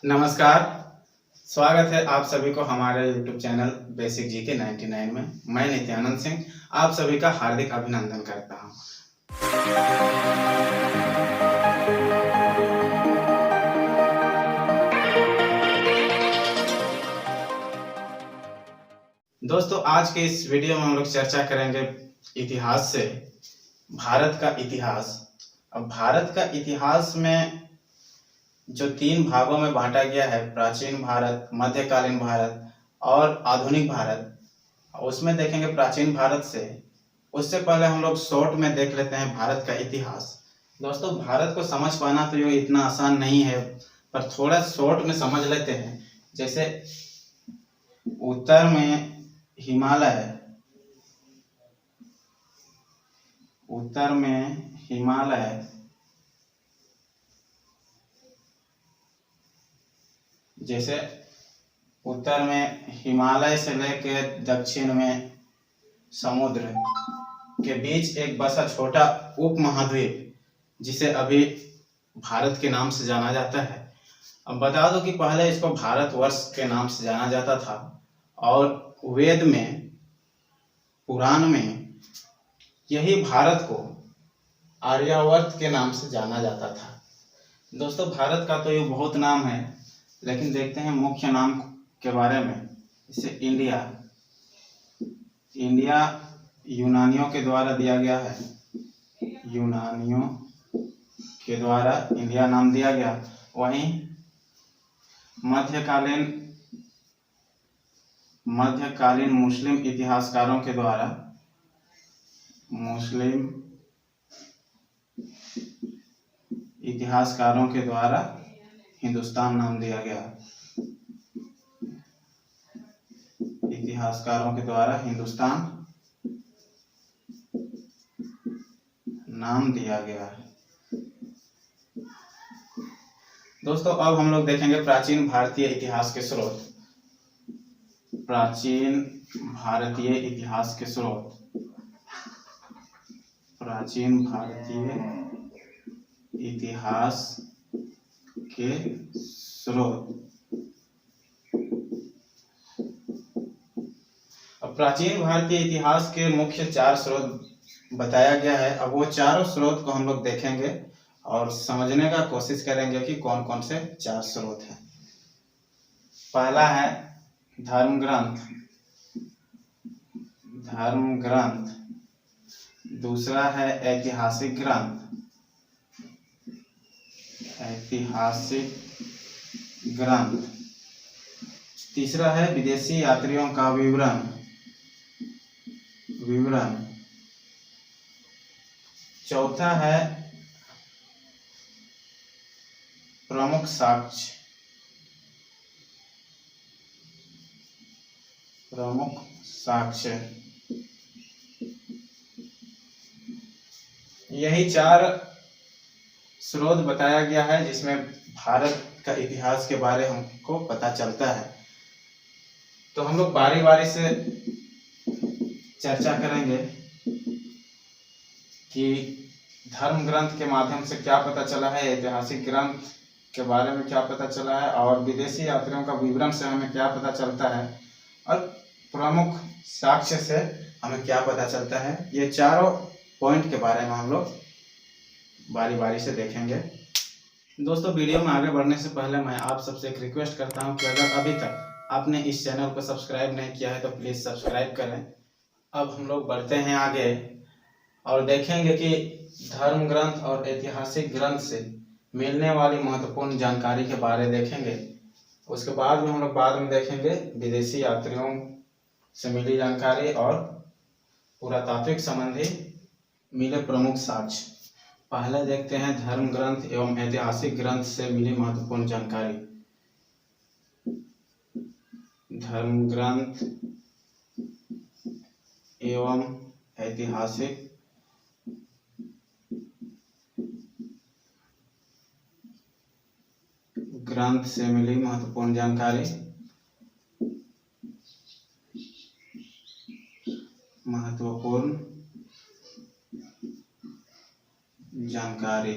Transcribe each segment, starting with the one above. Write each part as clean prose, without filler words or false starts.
नमस्कार। स्वागत है आप सभी को हमारे YouTube चैनल बेसिक जीके 99 में। मैं नित्यानंद सिंह आप सभी का हार्दिक अभिनंदन करता हूं। दोस्तों, आज के इस वीडियो में हम लोग चर्चा करेंगे इतिहास से, भारत का इतिहास। अब भारत का इतिहास में जो 3 भागों में बांटा गया है, प्राचीन भारत, मध्यकालीन भारत और आधुनिक भारत, उसमें देखेंगे प्राचीन भारत से। उससे पहले हम लोग शॉर्ट में देख लेते हैं भारत का इतिहास। दोस्तों, भारत को समझ पाना तो ये इतना आसान नहीं है, पर थोड़ा शॉर्ट में समझ लेते हैं। जैसे उत्तर में हिमालय, उत्तर में हिमालय, जैसे उत्तर में हिमालय से लेकर दक्षिण में समुद्र के बीच एक बसा छोटा उपमहाद्वीप जिसे अभी भारत के नाम से जाना जाता है। अब बता दो कि पहले इसको भारतवर्ष के नाम से जाना जाता था और वेद में, पुराण में यही भारत को आर्यावर्त के नाम से जाना जाता था। दोस्तों, भारत का तो ये बहुत नाम है, लेकिन देखते हैं मुख्य नाम के बारे में। जैसे इंडिया, इंडिया यूनानियों के द्वारा दिया गया है, यूनानियों के द्वारा इंडिया नाम दिया गया। वहीं मध्यकालीन मुस्लिम इतिहासकारों के द्वारा, मुस्लिम इतिहासकारों के द्वारा हिंदुस्तान नाम दिया गया, इतिहासकारों के द्वारा हिंदुस्तान नाम दिया गया है। दोस्तों, अब हम लोग देखेंगे प्राचीन भारतीय इतिहास के स्रोत। प्राचीन भारतीय इतिहास के स्रोत, प्राचीन भारतीय इतिहास के स्रोत। अब प्राचीन भारतीय इतिहास के मुख्य 4 स्रोत बताया गया है। अब वो चारों स्रोत को हम लोग देखेंगे और समझने का कोशिश करेंगे कि कौन कौन से 4 स्रोत हैं। पहला है धर्म ग्रंथ, धर्म ग्रंथ। दूसरा है ऐतिहासिक ग्रंथ, ऐतिहासिक ग्रंथ। तीसरा है विदेशी यात्रियों का विवरण, विवरण। चौथा है प्रमुख साक्ष्य, प्रमुख साक्ष्य। यही 4 स्रोत बताया गया है जिसमें भारत का इतिहास के बारे हमको पता चलता है। तो हम लोग बारी बारी से चर्चा करेंगे कि धर्म ग्रंथ के माध्यम से क्या पता चला है, ऐतिहासिक ग्रंथ के बारे में क्या पता चला है, और विदेशी यात्रियों का विवरण से हमें क्या पता चलता है, और प्रमुख साक्ष्य से हमें क्या पता चलता है। ये चारों पॉइंट के बारे में हम लोग बारी बारी से देखेंगे। दोस्तों, वीडियो में आगे बढ़ने से पहले मैं आप सबसे एक रिक्वेस्ट करता हूं कि अगर अभी तक आपने इस चैनल को सब्सक्राइब नहीं किया है तो प्लीज़ सब्सक्राइब करें। अब हम लोग बढ़ते हैं आगे और देखेंगे कि धर्म ग्रंथ और ऐतिहासिक ग्रंथ से मिलने वाली महत्वपूर्ण जानकारी के बारे देखेंगे। उसके बाद में हम लोग बाद में देखेंगे विदेशी यात्रियों से मिली जानकारी और पुरातात्विक संबंधी मिले प्रमुख साक्ष्य। पहले देखते हैं धर्म ग्रंथ एवं ऐतिहासिक ग्रंथ से मिली महत्वपूर्ण जानकारी। धर्म ग्रंथ एवं ऐतिहासिक ग्रंथ से मिली महत्वपूर्ण जानकारी। महत्वपूर्ण जानकारी।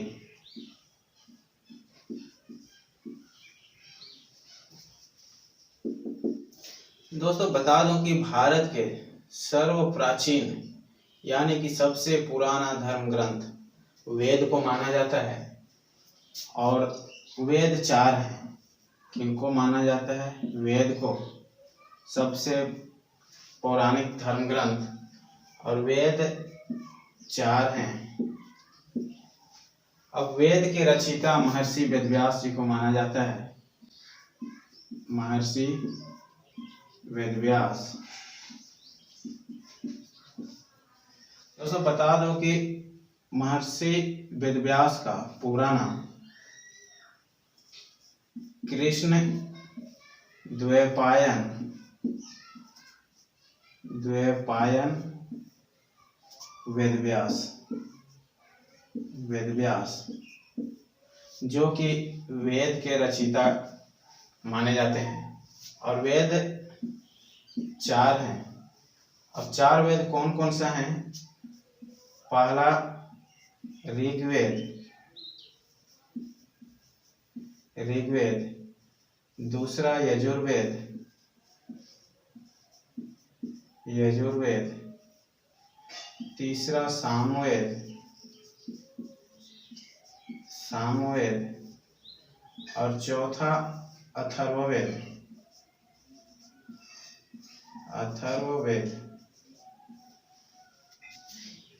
दोस्तों बता दूं कि भारत के सर्व प्राचीन यानी कि सबसे पुराना धर्म ग्रंथ वेद को माना जाता है। और वेद 4 हैं। किनको माना जाता है? वेद को सबसे पौराणिक धर्म ग्रंथ, और वेद 4 हैं। अब वेद के रचयिता महर्षि वेदव्यास जी को माना जाता है। महर्षि वेदव्यास। दोस्तों बता दो कि महर्षि वेदव्यास का पूरा नाम कृष्ण द्वैपायन वेदव्यास, जो कि वेद के रचयिता माने जाते हैं। और वेद 4 हैं। अब 4 वेद कौन कौन सा हैं? पहला ऋग्वेद, दूसरा यजुर्वेद, तीसरा सामवेद, और चौथा अथर्ववेद।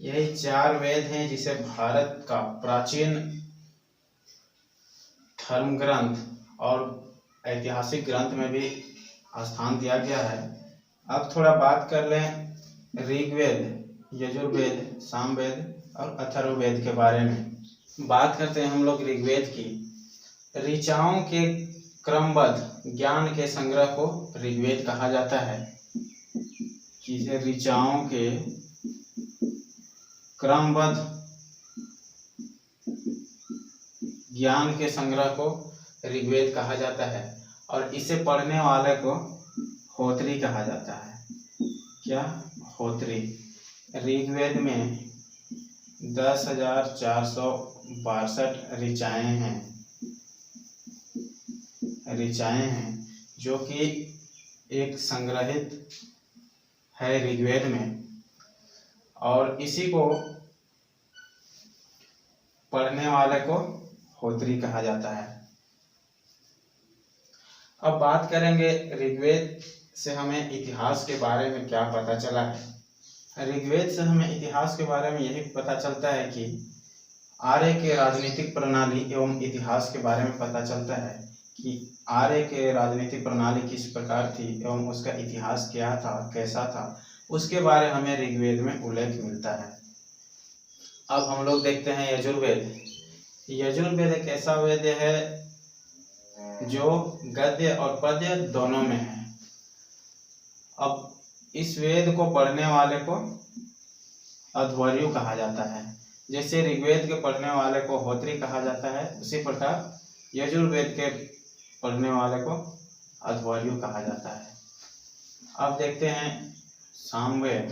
यही 4 वेद हैं जिसे भारत का प्राचीन धर्म ग्रंथ और ऐतिहासिक ग्रंथ में भी स्थान दिया गया है। अब थोड़ा बात कर लें ऋग्वेद, यजुर्वेद, सामवेद और अथर्ववेद के बारे में। बात करते हैं हम लोग ऋग्वेद की। ऋचाओं के क्रमबद्ध ज्ञान के संग्रह को ऋग्वेद कहा जाता है। जिसे ऋचाओं के क्रमबद्ध ज्ञान के संग्रह को ऋग्वेद कहा जाता है। और इसे पढ़ने वाले को होत्री कहा जाता है। क्या? होत्री। ऋग्वेद में 10,462 ऋचाएं हैं, जो कि एक संग्रहित है ऋग्वेद में। और इसी को पढ़ने वाले को होत्री कहा जाता है। अब बात करेंगे ऋग्वेद से हमें इतिहास के बारे में क्या पता चला है। ऋग्वेद से हमें इतिहास के बारे में यही पता चलता है कि आर्य के राजनीतिक प्रणाली एवं इतिहास के बारे में पता चलता है कि आर्य के राजनीतिक प्रणाली किस प्रकार थी एवं उसका इतिहास क्या था, कैसा था, उसके बारे में हमें ऋग्वेद में उल्लेख मिलता है। अब हम लोग देखते हैं यजुर्वेद। यजुर्वेद एक ऐसा वेद है जो गद्य और पद्य दोनों में है। अब इस वेद को पढ़ने वाले को अध्वर्यु कहा जाता है। जैसे ऋग्वेद के पढ़ने वाले को होत्री कहा जाता है, उसी प्रकार यजुर्वेद के पढ़ने वाले को अध्वर्यु कहा जाता है। अब देखते हैं सामवेद।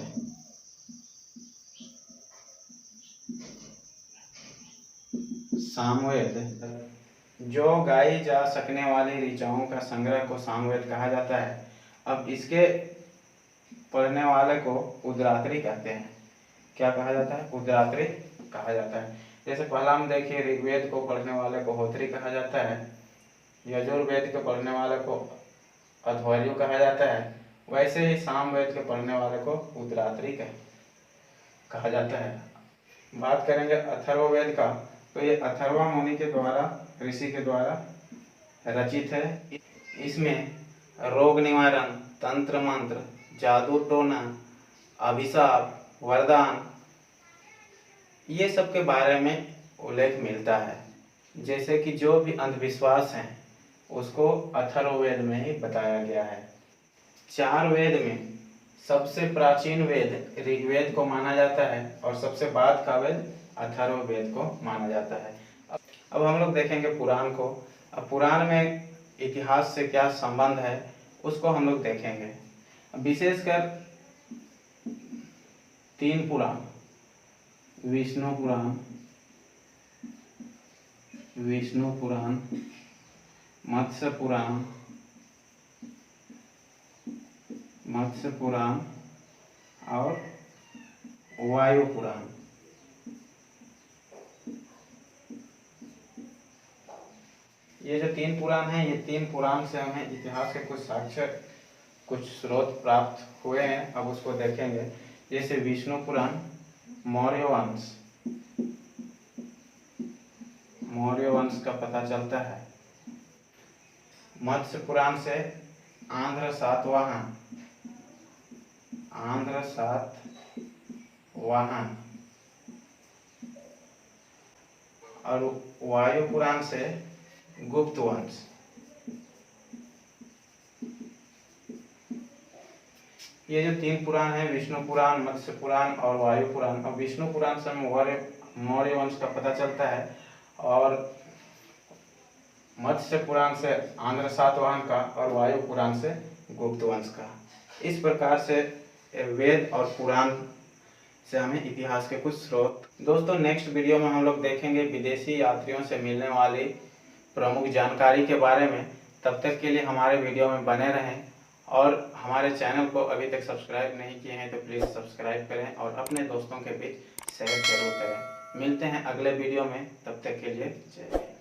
जो गाई जा सकने वाली ऋचाओं का संग्रह को सामवेद कहा जाता है। अब इसके पढ़ने वाले को उद्रात्री कहते हैं। क्या कहा जाता है? उद्रात्री कहा जाता है। जैसे पहला हम देखिए, ऋग्वेद को पढ़ने वाले को होत्री कहा जाता है, यजुर्वेद के पढ़ने वाले को अध्वर्यु कहा जाता है, वैसे ही सामवेद के पढ़ने वाले को उद्रात्री कहा जाता है। बात करेंगे अथर्ववेद का, तो ये अथर्वा मुनि के द्वारा, ऋषि के द्वारा रचित है। इसमें रोग निवारण, तंत्र मंत्र, जादू टोना, अभिशाप, वरदान, ये सब के बारे में उल्लेख मिलता है। जैसे कि जो भी अंधविश्वास हैं उसको अथर्ववेद में ही बताया गया है। 4 वेद में सबसे प्राचीन वेद ऋग्वेद को माना जाता है और सबसे बाद का वेद अथर्ववेद को माना जाता है। अब हम लोग देखेंगे पुराण को। अब पुराण में इतिहास से क्या संबंध है उसको हम लोग देखेंगे। विशेषकर 3 पुराण, विष्णु पुराण, मत्स्य पुराण मत्स्य पुराण और वायु पुराण। ये जो 3 पुराण हैं, ये 3 पुराण से हमें इतिहास के कुछ साक्ष्य, कुछ स्रोत प्राप्त हुए हैं। अब उसको देखेंगे। जैसे विष्णु पुराण मौर्य वंश का पता चलता है। मत्स्य पुराण से आंध्र सातवाहन और वायु पुराण से गुप्त वंश। ये जो 3 पुराण है, विष्णु पुराण, मत्स्य पुराण और वायु पुराण। और विष्णु पुराण से मौर्य वंश का पता चलता है और मत्स्य पुराण से आंध्र सातवाहन का और वायु पुराण से गुप्त वंश का। इस प्रकार से वेद और पुराण से हमें इतिहास के कुछ स्रोत। दोस्तों, नेक्स्ट वीडियो में हम लोग देखेंगे विदेशी यात्रियों से मिलने वाली प्रमुख जानकारी के बारे में। तब तक के लिए हमारे वीडियो में बने रहें और हमारे चैनल को अभी तक सब्सक्राइब नहीं किए हैं तो प्लीज़ सब्सक्राइब करें और अपने दोस्तों के बीच शेयर जरूर करें। मिलते हैं अगले वीडियो में, तब तक के लिए जय हिंद।